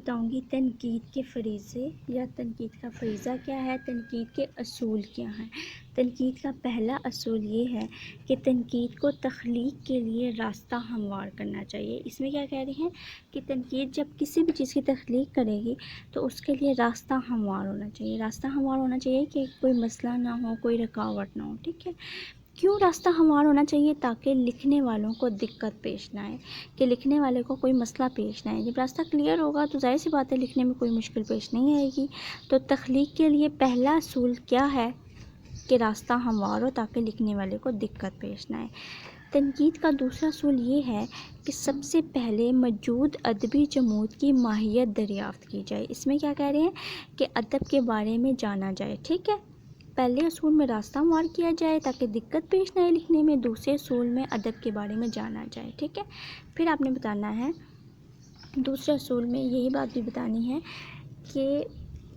بتاؤں گی تنقید کے فریضے یا تنقید کا فریضہ کیا ہے، تنقید کے اصول کیا ہیں۔ تنقید کا پہلا اصول یہ ہے کہ تنقید کو تخلیق کے لیے راستہ ہموار کرنا چاہیے۔ اس میں کیا کہہ رہے ہیں کہ تنقید جب کسی بھی چیز کی تخلیق کرے گی تو اس کے لیے راستہ ہموار ہونا چاہیے۔ راستہ ہموار ہونا چاہیے کہ کوئی مسئلہ نہ ہو، کوئی رکاوٹ نہ ہو، ٹھیک ہے۔ کیوں راستہ ہموار ہونا چاہیے؟ تاکہ لکھنے والوں کو دقت پیش نہ آئے، کہ لکھنے والے کو کوئی مسئلہ پیش نہ آئے۔ جب راستہ کلیئر ہوگا تو ظاہر سی بات ہے لکھنے میں کوئی مشکل پیش نہیں آئے گی۔ تو تخلیق کے لیے پہلا اصول کیا ہے کہ راستہ ہموار ہو تاکہ لکھنے والے کو دقت پیش نہ آئے۔ تنقید کا دوسرا اصول یہ ہے کہ سب سے پہلے موجود ادبی جمود کی ماہیت دریافت کی جائے۔ اس میں کیا کہہ رہے ہیں کہ ادب کے بارے میں جانا جائے، ٹھیک ہے۔ پہلے اصول میں راستہ ہموار کیا جائے تاکہ دقت پیش نہ آئے لکھنے میں، دوسرے اصول میں ادب کے بارے میں جانا جائے، ٹھیک ہے۔ پھر آپ نے بتانا ہے دوسرے اصول میں یہی بات بھی بتانی ہے کہ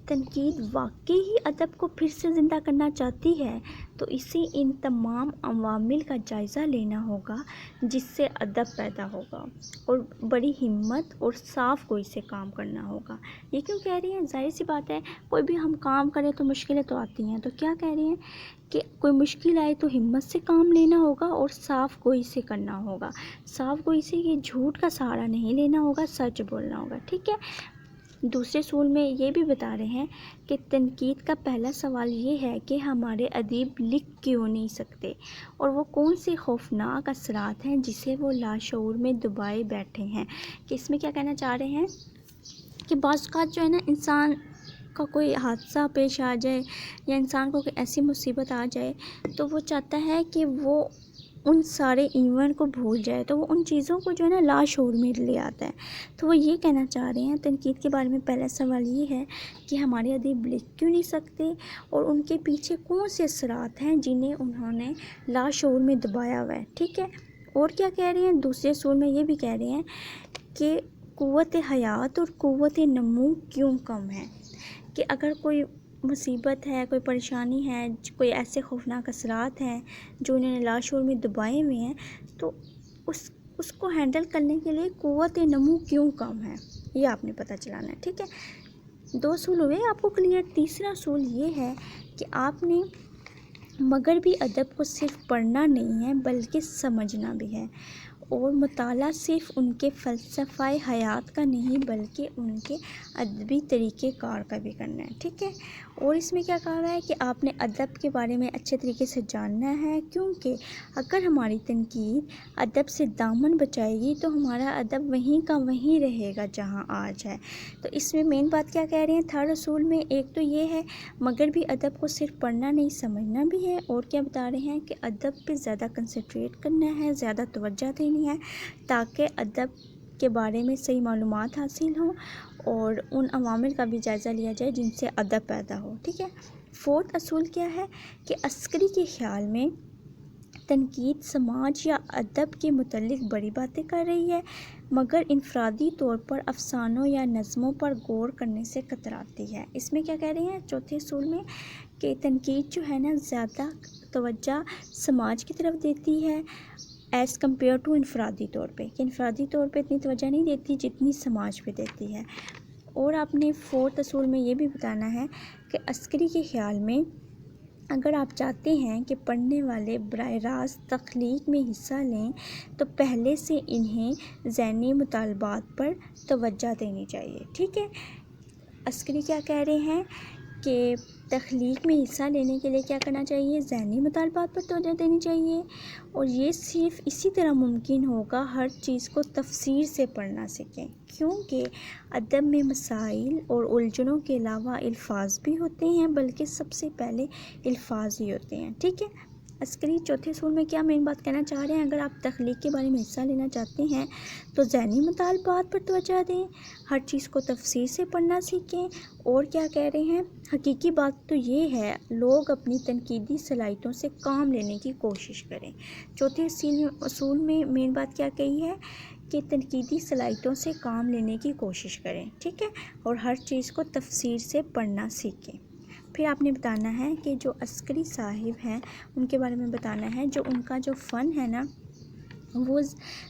تنقید واقعی ہی ادب کو پھر سے زندہ کرنا چاہتی ہے تو اسے ان تمام عوامل کا جائزہ لینا ہوگا جس سے ادب پیدا ہوگا، اور بڑی ہمت اور صاف گوئی سے کام کرنا ہوگا۔ یہ کیوں کہہ رہی ہیں؟ ظاہر سی بات ہے کوئی بھی ہم کام کریں تو مشکلیں تو آتی ہیں، تو کیا کہہ رہے ہیں کہ کوئی مشکل آئے تو ہمت سے کام لینا ہوگا اور صاف گوئی سے کرنا ہوگا۔ صاف گوئی سے یہ جھوٹ کا سہارا نہیں لینا ہوگا، سچ بولنا ہوگا، ٹھیک ہے۔ دوسرے اصول میں یہ بھی بتا رہے ہیں کہ تنقید کا پہلا سوال یہ ہے کہ ہمارے ادیب لکھ کیوں نہیں سکتے، اور وہ کون سے خوفناک اثرات ہیں جسے وہ لاشعور میں دبائے بیٹھے ہیں۔ کہ اس میں کیا کہنا چاہ رہے ہیں کہ بعض اوقات جو ہے نا انسان کا کوئی حادثہ پیش آ جائے یا انسان کو کوئی ایسی مصیبت آ جائے تو وہ چاہتا ہے کہ وہ ان سارے ایونٹ کو بھول جائے، تو وہ ان چیزوں کو جو ہے نا لاشعور میں لے آتا ہے۔ تو وہ یہ کہنا چاہ رہے ہیں تنقید کے بارے میں پہلا سوال یہ ہے کہ ہمارے ادیب لکھ کیوں نہیں سکتے اور ان کے پیچھے کون سے اثرات ہیں جنہیں انہوں نے لاشعور میں دبایا ہوا ہے، ٹھیک ہے۔ اور کیا کہہ رہے ہیں دوسرے اصول میں یہ بھی کہہ رہے ہیں کہ قوت حیات اور قوت نمو کیوں کم ہے، کہ اگر کوئی مصیبت ہے، کوئی پریشانی ہے، کوئی ایسے خوفناک اثرات ہیں جو انہوں نے لاشعور میں دبائے ہوئے ہیں، تو اس کو ہینڈل کرنے کے لیے قوت نمو کیوں کم ہے، یہ آپ نے پتہ چلانا ہے، ٹھیک ہے۔ دو اصول ہوئے آپ کو کلیئر۔ تیسرا اصول یہ ہے کہ آپ نے مگر بھی ادب کو صرف پڑھنا نہیں ہے بلکہ سمجھنا بھی ہے، اور مطالعہ صرف ان کے فلسفہ حیات کا نہیں بلکہ ان کے ادبی طریقہ کار کا بھی کرنا ہے، ٹھیک ہے۔ اور اس میں کیا کہا ہے کہ آپ نے ادب کے بارے میں اچھے طریقے سے جاننا ہے، کیونکہ اگر ہماری تنقید ادب سے دامن بچائے گی تو ہمارا ادب وہیں کا وہیں رہے گا جہاں آج ہے۔ تو اس میں مین بات کیا کہہ رہے ہیں تھرڈ اصول میں؟ ایک تو یہ ہے مگر بھی ادب کو صرف پڑھنا نہیں سمجھنا بھی ہے، اور کیا بتا رہے ہیں کہ ادب پہ زیادہ کنسنٹریٹ کرنا ہے، زیادہ توجہ دینی ہے تاکہ ادب کے بارے میں صحیح معلومات حاصل ہوں اور ان عوامل کا بھی جائزہ لیا جائے جن سے ادب پیدا ہو، ٹھیک ہے۔ فورتھ اصول کیا ہے کہ عسکری کے خیال میں تنقید سماج یا ادب کے متعلق بڑی باتیں کر رہی ہے مگر انفرادی طور پر افسانوں یا نظموں پر غور کرنے سے کتراتی ہے۔ اس میں کیا کہہ رہے ہیں چوتھے اصول میں کہ تنقید جو ہے نا زیادہ توجہ سماج کی طرف دیتی ہے ایز کمپیئر ٹو انفرادی طور پہ، کہ انفرادی طور پہ اتنی توجہ نہیں دیتی جتنی سماج پہ دیتی ہے۔ اور آپ نے فورتھ اصول میں یہ بھی بتانا ہے کہ عسکری کے خیال میں اگر آپ چاہتے ہیں کہ پڑھنے والے براہ راست تخلیق میں حصہ لیں تو پہلے سے انہیں ذہنی مطالبات پر توجہ دینی چاہیے، ٹھیک ہے۔ عسکری کیا کہہ رہے ہیں کہ تخلیق میں حصہ لینے کے لیے کیا کرنا چاہیے؟ ذہنی مطالبات پر توجہ دینی چاہیے، اور یہ صرف اسی طرح ممکن ہوگا ہر چیز کو تفسیر سے پڑھنا سیکھیں، کیونکہ ادب میں مسائل اور الجھنوں کے علاوہ الفاظ بھی ہوتے ہیں بلکہ سب سے پہلے الفاظ ہی ہوتے ہیں، ٹھیک ہے۔ عسکری چوتھے اصول میں کیا مین بات کہنا چاہ رہے ہیں؟ اگر آپ تخلیق کے بارے میں حصہ لینا چاہتے ہیں تو ذہنی مطالبات پر توجہ دیں، ہر چیز کو تفسیر سے پڑھنا سیکھیں، اور کیا کہہ رہے ہیں حقیقی بات تو یہ ہے لوگ اپنی تنقیدی صلاحیتوں سے کام لینے کی کوشش کریں۔ چوتھے اصول میں مین بات کیا کہی ہے کہ تنقیدی صلاحیتوں سے کام لینے کی کوشش کریں، ٹھیک ہے، اور ہر چیز کو تفسیر سے پڑھنا سیکھیں۔ پھر آپ نے بتانا ہے کہ جو عسکری صاحب ہیں ان کے بارے میں بتانا ہے، جو ان کا جو فن ہے نا وہ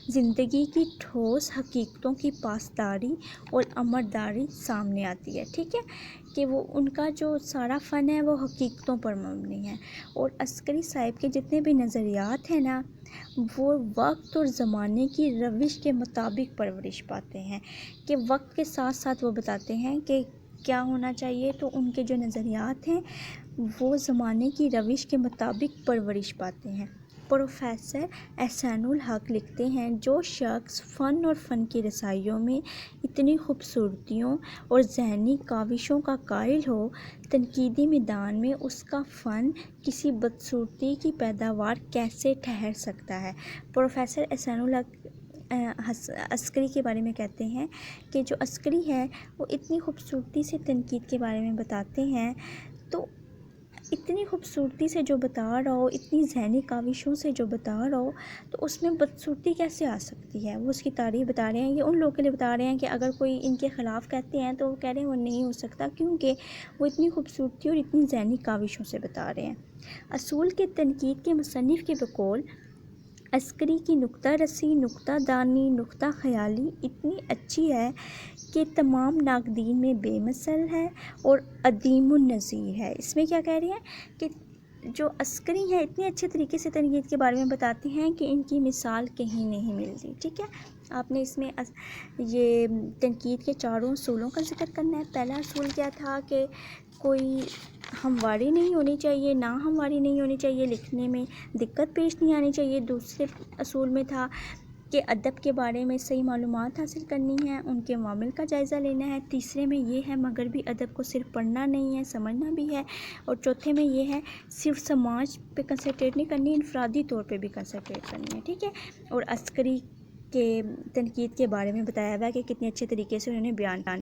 زندگی کی ٹھوس حقیقتوں کی پاسداری اور امرداری سامنے آتی ہے، ٹھیک ہے، کہ وہ ان کا جو سارا فن ہے وہ حقیقتوں پر مبنی ہے۔ اور عسکری صاحب کے جتنے بھی نظریات ہیں نا، وہ وقت اور زمانے کی روش کے مطابق پرورش پاتے ہیں، کہ وقت کے ساتھ ساتھ وہ بتاتے ہیں کہ کیا ہونا چاہیے، تو ان کے جو نظریات ہیں وہ زمانے کی روش کے مطابق پرورش پاتے ہیں۔ پروفیسر احسان الحق لکھتے ہیں، جو شخص فن اور فن کی رسائیوں میں اتنی خوبصورتیوں اور ذہنی کاوشوں کا قائل ہو، تنقیدی میدان میں اس کا فن کسی بدصورتی کی پیداوار کیسے ٹھہر سکتا ہے۔ پروفیسر احسان الحق عسکری کے بارے میں کہتے ہیں کہ جو عسکری ہے وہ اتنی خوبصورتی سے تنقید کے بارے میں بتاتے ہیں، تو اتنی خوبصورتی سے جو بتا رہا ہو، اتنی ذہنی کاوشوں سے جو بتا رہا ہو، تو اس میں بدصورتی کیسے آ سکتی ہے؟ وہ اس کی تعریف بتا رہے ہیں، یہ ان لوگوں کے لیے بتا رہے ہیں کہ اگر کوئی ان کے خلاف کہتے ہیں تو وہ کہہ رہے ہیں وہ نہیں ہو سکتا، کیونکہ وہ اتنی خوبصورتی اور اتنی ذہنی کاوشوں سے بتا رہے ہیں۔ اصول کے تنقید کے مصنف کے بقول عسکری کی نکتہ رسی، نکتہ دانی، نکتہ خیالی اتنی اچھی ہے کہ تمام ناقدین میں بے مثل ہے اور عدیم النظیر ہے۔ اس میں کیا کہہ رہے ہیں کہ جو عسکری ہیں اتنے اچھے طریقے سے تنقید کے بارے میں بتاتے ہیں کہ ان کی مثال کہیں نہیں ملتی، ٹھیک ہے۔ آپ نے اس میں یہ تنقید کے چاروں اصولوں کا ذکر کرنا ہے۔ پہلا اصول کیا تھا کہ کوئی ہمواری نہیں ہونی چاہیے، نہ ہمواری نہیں ہونی چاہیے، لکھنے میں دقت پیش نہیں آنی چاہیے۔ دوسرے اصول میں تھا کہ ادب کے بارے میں صحیح معلومات حاصل کرنی ہے، ان کے معامل کا جائزہ لینا ہے۔ تیسرے میں یہ ہے مغربی ادب کو صرف پڑھنا نہیں ہے، سمجھنا بھی ہے۔ اور چوتھے میں یہ ہے صرف سماج پہ کنسنٹریٹ نہیں کرنی، انفرادی طور پہ بھی کنسنٹریٹ کرنی ہے، ٹھیک ہے۔ اور عسکری کے تنقید کے بارے میں بتایا ہوا ہے کہ کتنے اچھے طریقے سے انہوں نے بیان